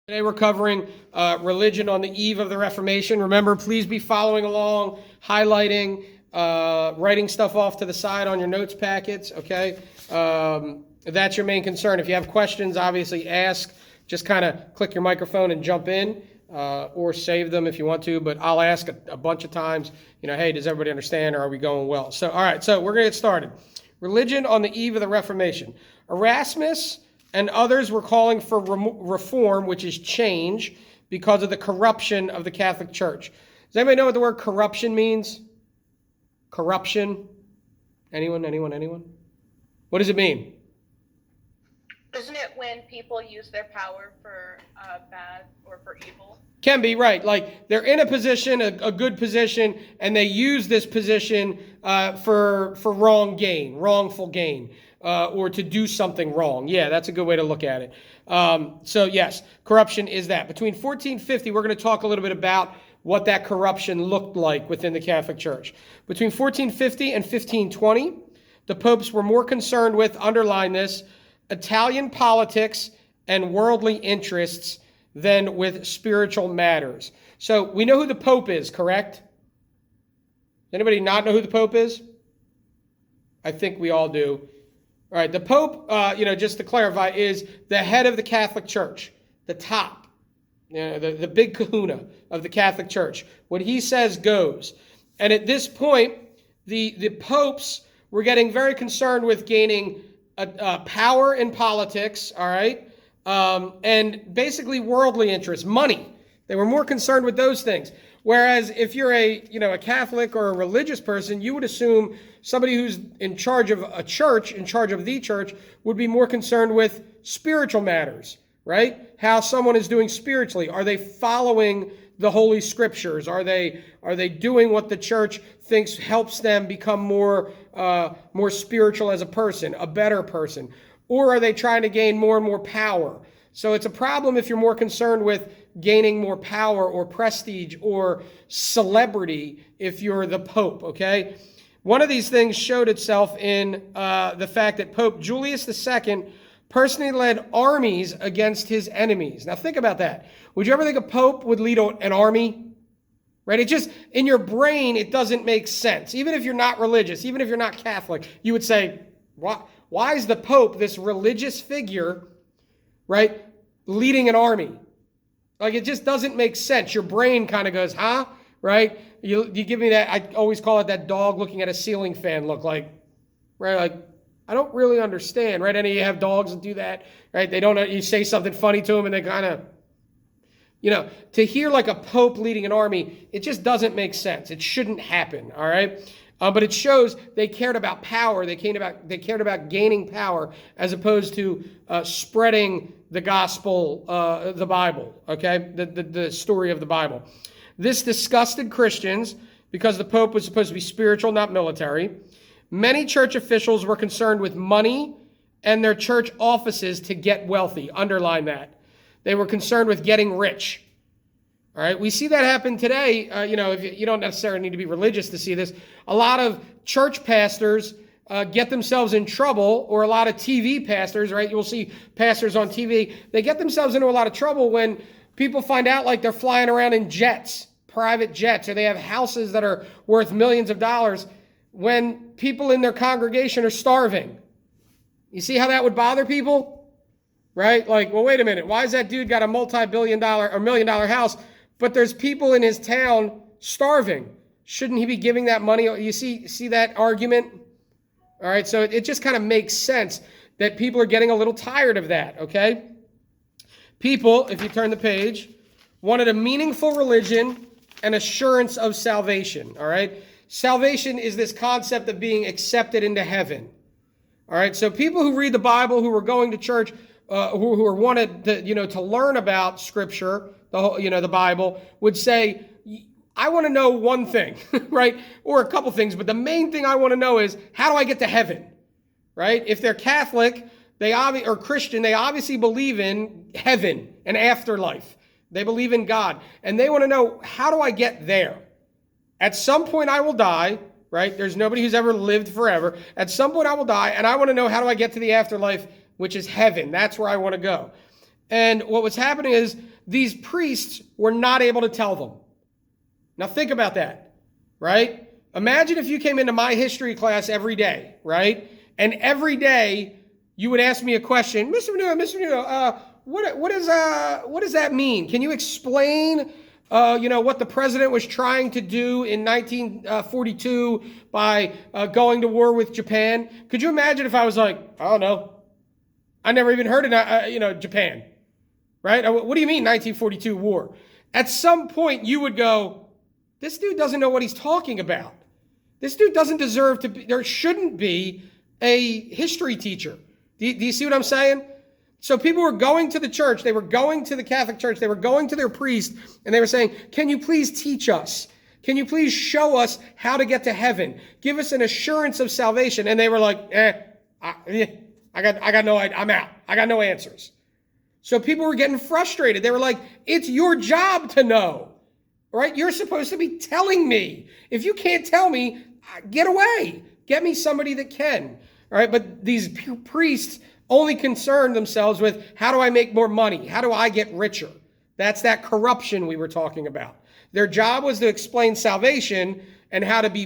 Today we're covering religion on the eve of the Reformation. Remember, please be following along, highlighting, writing stuff off to the side on your notes packets, okay? That's your main concern. If you have questions, obviously ask. Just kind of click your microphone and jump in, or save them if you want to, but I'll ask a bunch of times, hey, does everybody understand, or are we going well? So, all right, so we're going to get started. Religion on the eve of the Reformation. Erasmus and others were calling for reform, which is change, because of the corruption of the Catholic Church. Does anybody know what the word corruption means? Corruption? Anyone? What does it mean? Isn't it when people use their power for bad or for evil? Can be, right. Like they're in a position, a good position, and they use this position for wrongful gain. Or to do something wrong. Yeah, that's a good way to look at it. So yes, corruption is that. Between 1450, we're going to talk a little bit about what that corruption looked like within the Catholic Church. Between 1450 and 1520, the popes were more concerned with, underline this, Italian politics and worldly interests than with spiritual matters. So we know who the Pope is, correct? Anybody not know who the Pope is? I think we all do. All right, the Pope, just to clarify, is the head of the Catholic Church, the top, the big kahuna of the Catholic Church. What he says goes. And at this point, the popes were getting very concerned with gaining power in politics, all right, and basically worldly interests, money. They were more concerned with those things. Whereas if you're a Catholic or a religious person, you would assume somebody who's in charge of a church, in charge of the church, would be more concerned with spiritual matters, right? How someone is doing spiritually. Are they following the Holy Scriptures? Are they doing what the church thinks helps them become more spiritual as a person, a better person? Or are they trying to gain more and more power? So it's a problem if you're more concerned with gaining more power or prestige or celebrity if you're the Pope, okay? One of these things showed itself in the fact that Pope Julius II personally led armies against his enemies. Now think about that. Would you ever think a Pope would lead an army? Right? It just, in your brain, it doesn't make sense. Even if you're not religious, even if you're not Catholic, you would say, why is the Pope, this religious figure, right, leading an army? Like, it just doesn't make sense. Your brain kind of goes, huh? Right? You give me that, I always call it that dog looking at a ceiling fan look, like, right? Like, I don't really understand, right? And you have dogs that do that, right? They don't, you say something funny to them and they kind of, to hear like a pope leading an army, it just doesn't make sense. It shouldn't happen, all right? But it shows they cared about power. They cared about gaining power as opposed to spreading the gospel, the Bible, okay? The story of the Bible. This disgusted Christians because the Pope was supposed to be spiritual, not military. Many church officials were concerned with money and their church offices to get wealthy. Underline that. They were concerned with getting rich. All right, we see that happen today. If you don't necessarily need to be religious to see this. A lot of church pastors get themselves in trouble, or a lot of TV pastors, right? You'll see pastors on TV. They get themselves into a lot of trouble when people find out like they're flying around in jets, private jets, or they have houses that are worth millions of dollars when people in their congregation are starving. You see how that would bother people? Right? Like, well, wait a minute. Why has that dude got a multi-billion-dollar or million-dollar house, but there's people in his town starving? Shouldn't he be giving that money? You see that argument? All right, so it just kind of makes sense that people are getting a little tired of that, okay? People, if you turn the page, wanted a meaningful religion and assurance of salvation, all right? Salvation is this concept of being accepted into heaven, all right? So people who read the Bible, who are going to church, who are wanted to learn about Scripture, the Bible, would say, I want to know one thing, right? Or a couple things, but the main thing I want to know is, how do I get to heaven, right? If they're Catholic, or Christian, they obviously believe in heaven and afterlife. They believe in God, and they want to know, how do I get there? At some point I will die, right? There's nobody who's ever lived forever. At some point I will die, and I want to know, how do I get to the afterlife, which is heaven? That's where I want to go. And what was happening is these priests were not able to tell them. Now think about that, right? Imagine if you came into my history class every day, right? And every day you would ask me a question, Mr. Menudo, what does that mean? Can you explain, what the president was trying to do in 1942 by going to war with Japan? Could you imagine if I was like, I don't know, I never even heard of, Japan, right? What do you mean 1942 war? At some point you would go, this dude doesn't know what he's talking about. This dude doesn't deserve to be, there shouldn't be a history teacher. Do you see what I'm saying? So people were going to the church, they were going to the Catholic Church, they were going to their priest, and they were saying, can you please teach us? Can you please show us how to get to heaven? Give us an assurance of salvation. And they were like, I got no idea. I'm out. I got no answers. So people were getting frustrated. They were like, it's your job to know, right? You're supposed to be telling me. If you can't tell me, get away. Get me somebody that can, all right? But these priests only concerned themselves with, how do I make more money? How do I get richer? That's that corruption we were talking about. Their job was to explain salvation and how to be,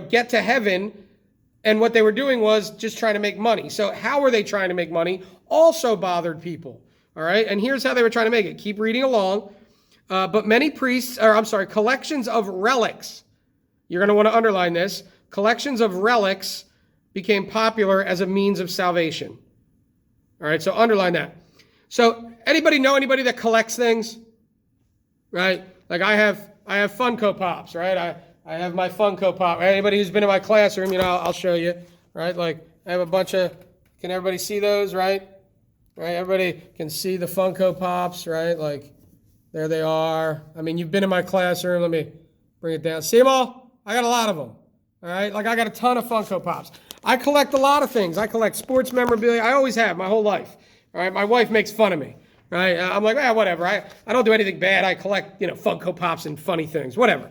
get to heaven. And what they were doing was just trying to make money. So how were they trying to make money? Also bothered people. All right. And here's how they were trying to make it. Keep reading along. But many collections of relics. You're going to want to underline this. Collections of relics became popular as a means of salvation. All right. So underline that. So anybody know anybody that collects things? Right. Like I have Funko Pops, right? I have my Funko Pop. Anybody who's been in my classroom, I'll show you, right? Like I have a bunch of, can everybody see those, right? Right, everybody can see the Funko Pops, right? Like there they are. I mean, you've been in my classroom. Let me bring it down. See them all? I got a lot of them, all right? Like I got a ton of Funko Pops. I collect a lot of things. I collect sports memorabilia. I always have my whole life, all right? My wife makes fun of me, right? I'm like, whatever. I don't do anything bad. I collect, Funko Pops and funny things, whatever.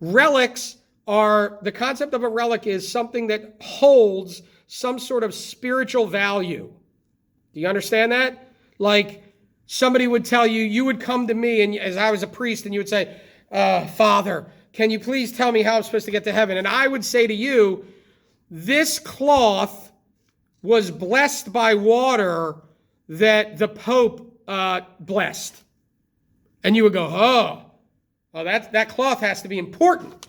Relics are, the concept of a relic is something that holds some sort of spiritual value. Do you understand that? Like somebody would tell you, you would come to me and as I was a priest and you would say, Father, can you please tell me how I'm supposed to get to heaven? And I would say to you, this cloth was blessed by water that the Pope blessed. And you would go, well, that cloth has to be important.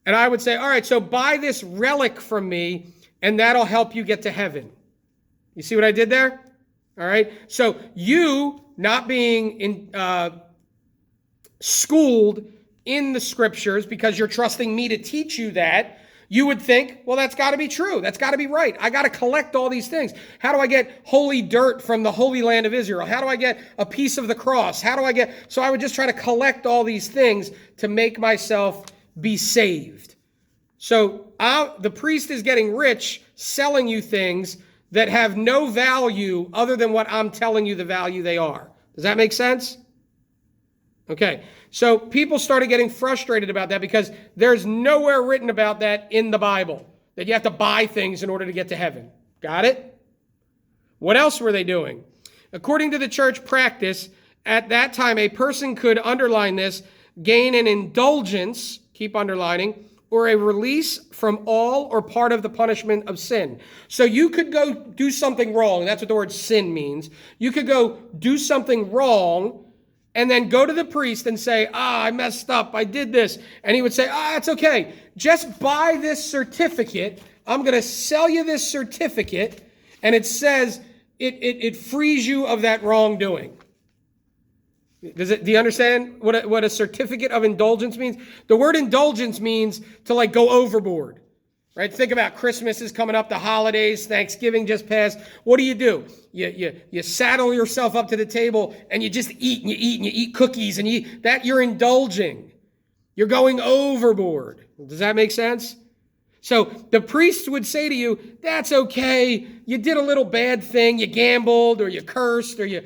And I would say, all right, so buy this relic from me, and that'll help you get to heaven. You see what I did there? All right. So you not being schooled in the scriptures because you're trusting me to teach you that, you would think, well, that's got to be true. That's got to be right. I got to collect all these things. How do I get holy dirt from the Holy Land of Israel? How do I get a piece of the cross? So I would just try to collect all these things to make myself be saved. So the priest is getting rich selling you things that have no value other than what I'm telling you the value they are. Does that make sense? Okay, so people started getting frustrated about that because there's nowhere written about that in the Bible, that you have to buy things in order to get to heaven. Got it? What else were they doing? According to the church practice, at that time, a person could, underline this, gain an indulgence, keep underlining, or a release from all or part of the punishment of sin. So you could go do something wrong. That's what the word sin means. You could go do something wrong and then go to the priest and say, I messed up. I did this. And he would say, it's okay. Just buy this certificate. I'm going to sell you this certificate. And it says it frees you of that wrongdoing. Do you understand what a certificate of indulgence means? The word indulgence means to go overboard, right? Think about Christmas is coming up, the holidays, Thanksgiving just passed. What do? You saddle yourself up to the table and you just eat and you eat and you eat cookies and you eat. That you're indulging. You're going overboard. Does that make sense? So the priest would say to you, that's okay. You did a little bad thing. You gambled or you cursed or you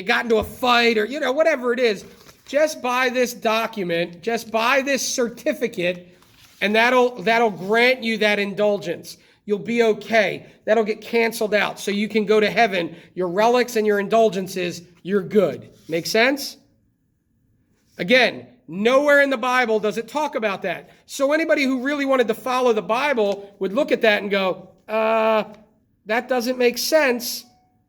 got into a fight or, whatever it is. Just buy this document, just buy this certificate, and that'll grant you that indulgence. you'll be okay. That'll get canceled out so you can go to heaven. Your relics and your indulgences, you're good. Make sense? Again, nowhere in the Bible does it talk about that. So anybody who really wanted to follow the Bible would look at that and go, that doesn't make sense.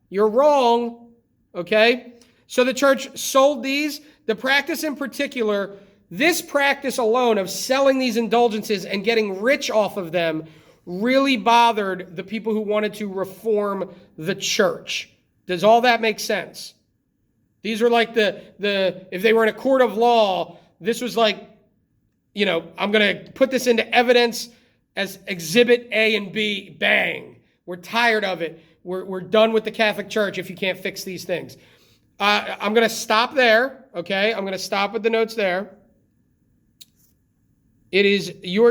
You're wrong. Okay? So the church sold these. The practice in particular, this practice alone of selling these indulgences and getting rich off of them really bothered the people who wanted to reform the church. Does all that make sense? These are like if they were in a court of law, this was like, I'm going to put this into evidence as exhibit A and B, bang. We're tired of it. We're done with the Catholic Church if you can't fix these things. I'm going to stop there, okay? I'm going to stop with the notes there. It is your